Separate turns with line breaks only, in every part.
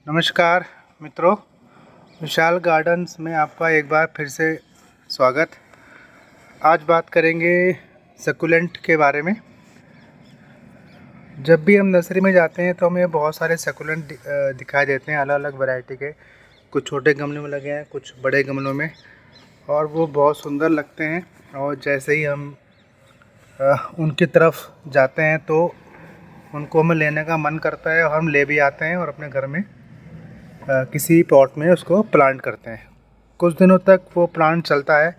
नमस्कार मित्रों, विशाल गार्डन्स में आपका एक बार फिर से स्वागत। आज बात करेंगे सक्यूलेंट के बारे में। जब भी हम नर्सरी में जाते हैं तो हमें बहुत सारे सक्यूलेंट दिखाई देते हैं, अलग अलग वैरायटी के। कुछ छोटे गमलों में लगे हैं, कुछ बड़े गमलों में, और वो बहुत सुंदर लगते हैं। और जैसे ही हम उनकी तरफ जाते हैं तो उनको हमें लेने का मन करता है और हम ले भी आते हैं और अपने घर में किसी पॉट में उसको प्लांट करते हैं। कुछ दिनों तक वो प्लांट चलता है,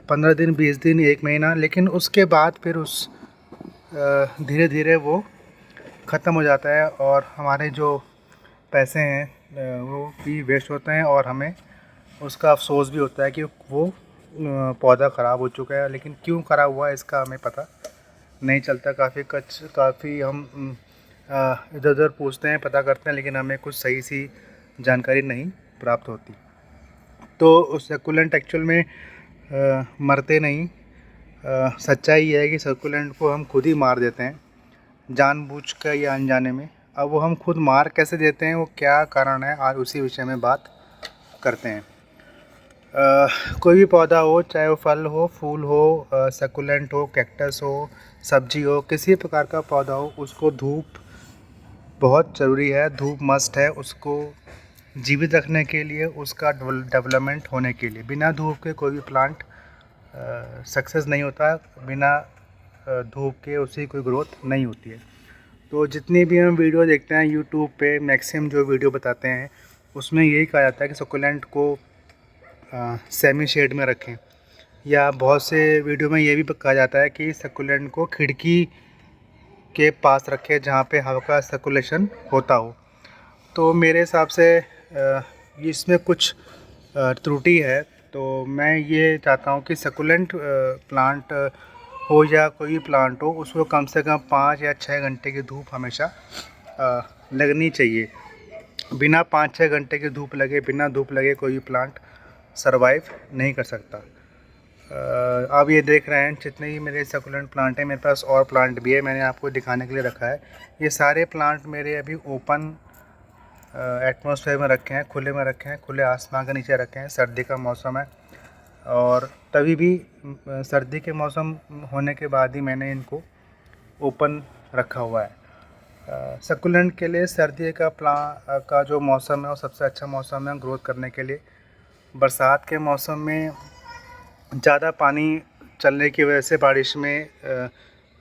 15 दिन, 20 दिन, 1 महीना, लेकिन उसके बाद फिर धीरे धीरे वो ख़त्म हो जाता है और हमारे जो पैसे हैं वो भी वेस्ट होते हैं और हमें उसका अफसोस भी होता है कि वो पौधा ख़राब हो चुका है। लेकिन क्यों ख़राब हुआ इसका हमें पता नहीं चलता। काफ़ी हम इधर उधर पूछते हैं, पता करते हैं, लेकिन हमें कुछ सही सी जानकारी नहीं प्राप्त होती। तो सक्यूलेंट एक्चुअल में मरते नहीं। सच्चाई ये है कि सक्यूलेंट को हम खुद ही मार देते हैं, जानबूझकर या अनजाने में। अब वो हम खुद मार कैसे देते हैं, वो क्या कारण है, आज उसी विषय में बात करते हैं। कोई भी पौधा हो, चाहे वो फल हो, फूल हो, सक्यूलेंट हो, कैक्टस हो, सब्जी हो, किसी प्रकार का पौधा हो, उसको धूप बहुत ज़रूरी है। धूप मस्ट है उसको जीवित रखने के लिए, उसका डेवलपमेंट होने के लिए। बिना धूप के कोई भी प्लांट सक्सेस नहीं होता, बिना धूप के उसकी कोई ग्रोथ नहीं होती है। तो जितनी भी हम वीडियो देखते हैं यूट्यूब पे, मैक्सिमम जो वीडियो बताते हैं उसमें यही कहा जाता है कि सक्यूलेंट को सेमी शेड में रखें, या बहुत से वीडियो में ये भी कहा जाता है कि सक्यूलेंट को खिड़की के पास रखें जहाँ पे हवा का सर्कुलेशन होता हो। तो मेरे हिसाब से इसमें कुछ त्रुटि है। तो मैं ये चाहता हूँ कि सक्यूलेंट प्लांट हो या कोई भी प्लांट हो, उसको कम से कम 5 या 6 घंटे की धूप हमेशा लगनी चाहिए। बिना 5-6 घंटे की धूप लगे, बिना धूप लगे कोई भी प्लांट सरवाइव नहीं कर सकता। आप ये देख रहे हैं जितने ही मेरे सक्यूलेंट प्लांट हैं, मेरे पास और प्लांट भी है, मैंने आपको दिखाने के लिए रखा है। ये सारे प्लांट मेरे अभी ओपन एटमॉस्फेयर में रखे हैं, खुले में रखे हैं, खुले आसमान के नीचे रखे हैं। सर्दी का मौसम है और तभी भी सर्दी के मौसम होने के बाद ही मैंने इनको ओपन रखा हुआ है। सक्यूलेंट के लिए सर्दी का जो मौसम है वो सबसे अच्छा मौसम है ग्रोथ करने के लिए। बरसात के मौसम में ज़्यादा पानी चलने की वजह से बारिश में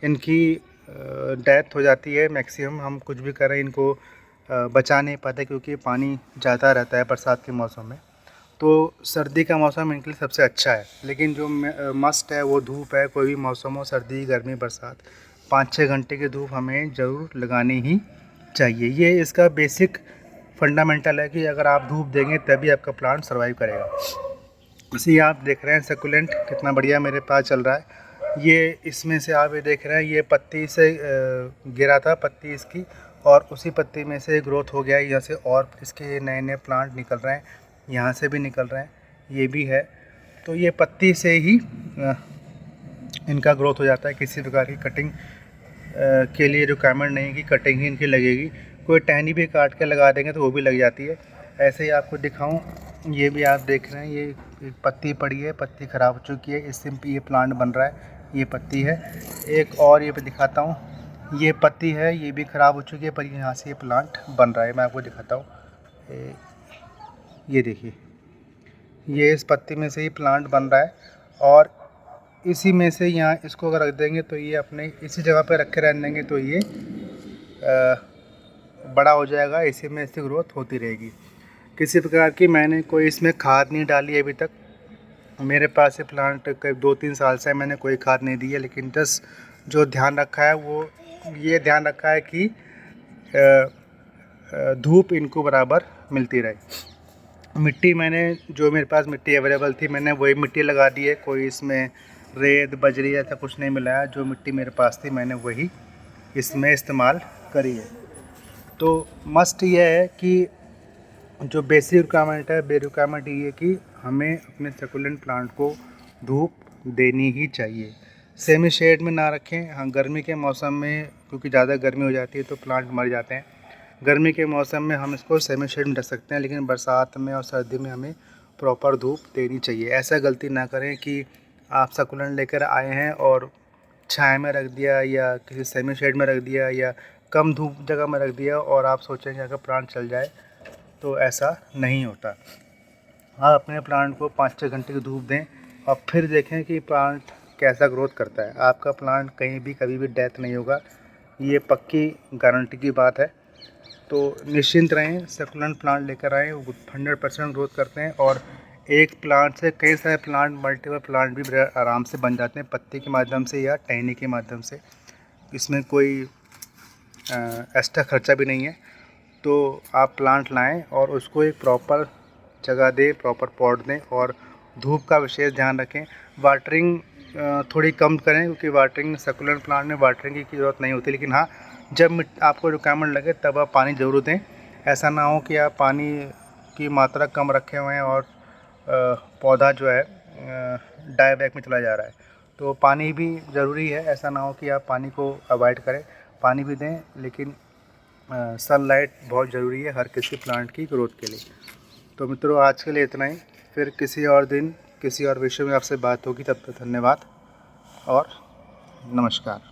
इनकी डेथ हो जाती है। मैक्सिमम हम कुछ भी करें इनको बचा नहीं पाते, क्योंकि पानी ज़्यादा रहता है बरसात के मौसम में। तो सर्दी का मौसम इनके लिए सबसे अच्छा है। लेकिन जो मस्ट है वो धूप है। कोई भी मौसम हो, सर्दी, गर्मी, बरसात, 5-6 घंटे की धूप हमें ज़रूर लगानी ही चाहिए। ये इसका बेसिक फंडामेंटल है कि अगर आप धूप देंगे तभी आपका प्लांट सर्वाइव करेगा। इसी आप देख रहे हैं सक्यूलेंट कितना बढ़िया मेरे पास चल रहा है। ये इसमें से आप ये देख रहे हैं, ये पत्ती से गिरा था पत्ती इसकी, और उसी पत्ती में से ग्रोथ हो गया है। यहाँ से और इसके नए नए प्लांट निकल रहे हैं, यहाँ से भी निकल रहे हैं, ये भी है। तो ये पत्ती से ही इनका ग्रोथ हो जाता है। किसी प्रकार की कटिंग के लिए रिक्वायरमेंट नहीं कि कटिंग ही इनकी लगेगी। कोई टहनी भी काट के लगा देंगे तो वो भी लग जाती है। ऐसे ही आपको दिखाऊं, ये भी आप देख रहे हैं, ये एक पत्ती पड़ी है, पत्ती ख़राब हो चुकी है, इससे ये प्लांट बन रहा है। ये पत्ती है। एक और ये दिखाता हूँ, ये पत्ती है, ये भी ख़राब हो चुकी है, पर यहाँ से ये प्लांट बन रहा है। मैं आपको दिखाता हूँ, ये देखिए, ये इस पत्ती में से ही प्लांट बन रहा है। और इसी में से यहाँ इसको अगर रख देंगे तो ये अपने इसी जगह पे रख के रहने देंगे तो ये बड़ा हो जाएगा। इसी में इसकी ग्रोथ होती रहेगी। किसी प्रकार की मैंने कोई इसमें खाद नहीं डाली अभी तक। मेरे पास ये प्लांट करीब 2-3 साल से मैंने कोई खाद नहीं दी है। लेकिन जस्ट जो ध्यान रखा है वो ये ध्यान रखा है कि धूप इनको बराबर मिलती रहे। मिट्टी मैंने, जो मेरे पास मिट्टी अवेलेबल थी, मैंने वही मिट्टी लगा दी है। कोई इसमें रेत, बजरी ऐसा कुछ नहीं मिलाया। जो मिट्टी मेरे पास थी मैंने वही इसमें इस्तेमाल करी है। तो मस्ट ये है कि जो बेसिक रिक्वायरमेंट है, रिक्वायरमेंट ये है कि हमें अपने सक्यूलेंट प्लांट को धूप देनी ही चाहिए। सेमी शेड में ना रखें। हाँ, गर्मी के मौसम में क्योंकि ज़्यादा गर्मी हो जाती है तो प्लांट मर जाते हैं। गर्मी के मौसम में हम इसको सेमी शेड में रख सकते हैं, लेकिन बरसात में और सर्दी में हमें प्रॉपर धूप देनी चाहिए। ऐसा गलती ना करें कि आप सकुलेंट लेकर आए हैं और छाया में रख दिया या किसी सेमी शेड में रख दिया या कम धूप जगह में रख दिया और आप सोचें कि अगर प्लांट चल जाए, तो ऐसा नहीं होता। आप अपने प्लांट को 5-6 घंटे की धूप दें और फिर देखें कि प्लांट कैसा ग्रोथ करता है। आपका प्लांट कहीं भी कभी भी डेथ नहीं होगा, ये पक्की गारंटी की बात है। तो निश्चिंत रहें, सकुलेंट प्लांट लेकर आएँ, वो 100% ग्रोथ करते हैं और एक प्लांट से कई सारे प्लांट, मल्टीपल प्लांट भी बड़े आराम से बन जाते हैं पत्ती के माध्यम से या टहनी के माध्यम से। इसमें कोई एक्स्ट्रा खर्चा भी नहीं है। तो आप प्लांट लाएं और उसको एक प्रॉपर जगह दें, प्रॉपर पॉट दें और धूप का विशेष ध्यान रखें। वाटरिंग थोड़ी कम करें, क्योंकि वाटरिंग सकुलेंट प्लांट में वाटरिंग की ज़रूरत नहीं होती, लेकिन हाँ, जब आपको रिक्वायरमेंट लगे तब आप पानी ज़रूर दें। ऐसा ना हो कि आप पानी की मात्रा कम रखे हुए हैं और पौधा जो है डाई बैक में चला जा रहा है। तो पानी भी ज़रूरी है, ऐसा ना हो कि आप पानी को अवॉइड करें। पानी भी दें, लेकिन सनलाइट बहुत ज़रूरी है हर किसी प्लांट की ग्रोथ के लिए। तो मित्रों, आज के लिए इतना ही। फिर किसी और दिन किसी और विषय में आपसे बात होगी। तब तक धन्यवाद और नमस्कार।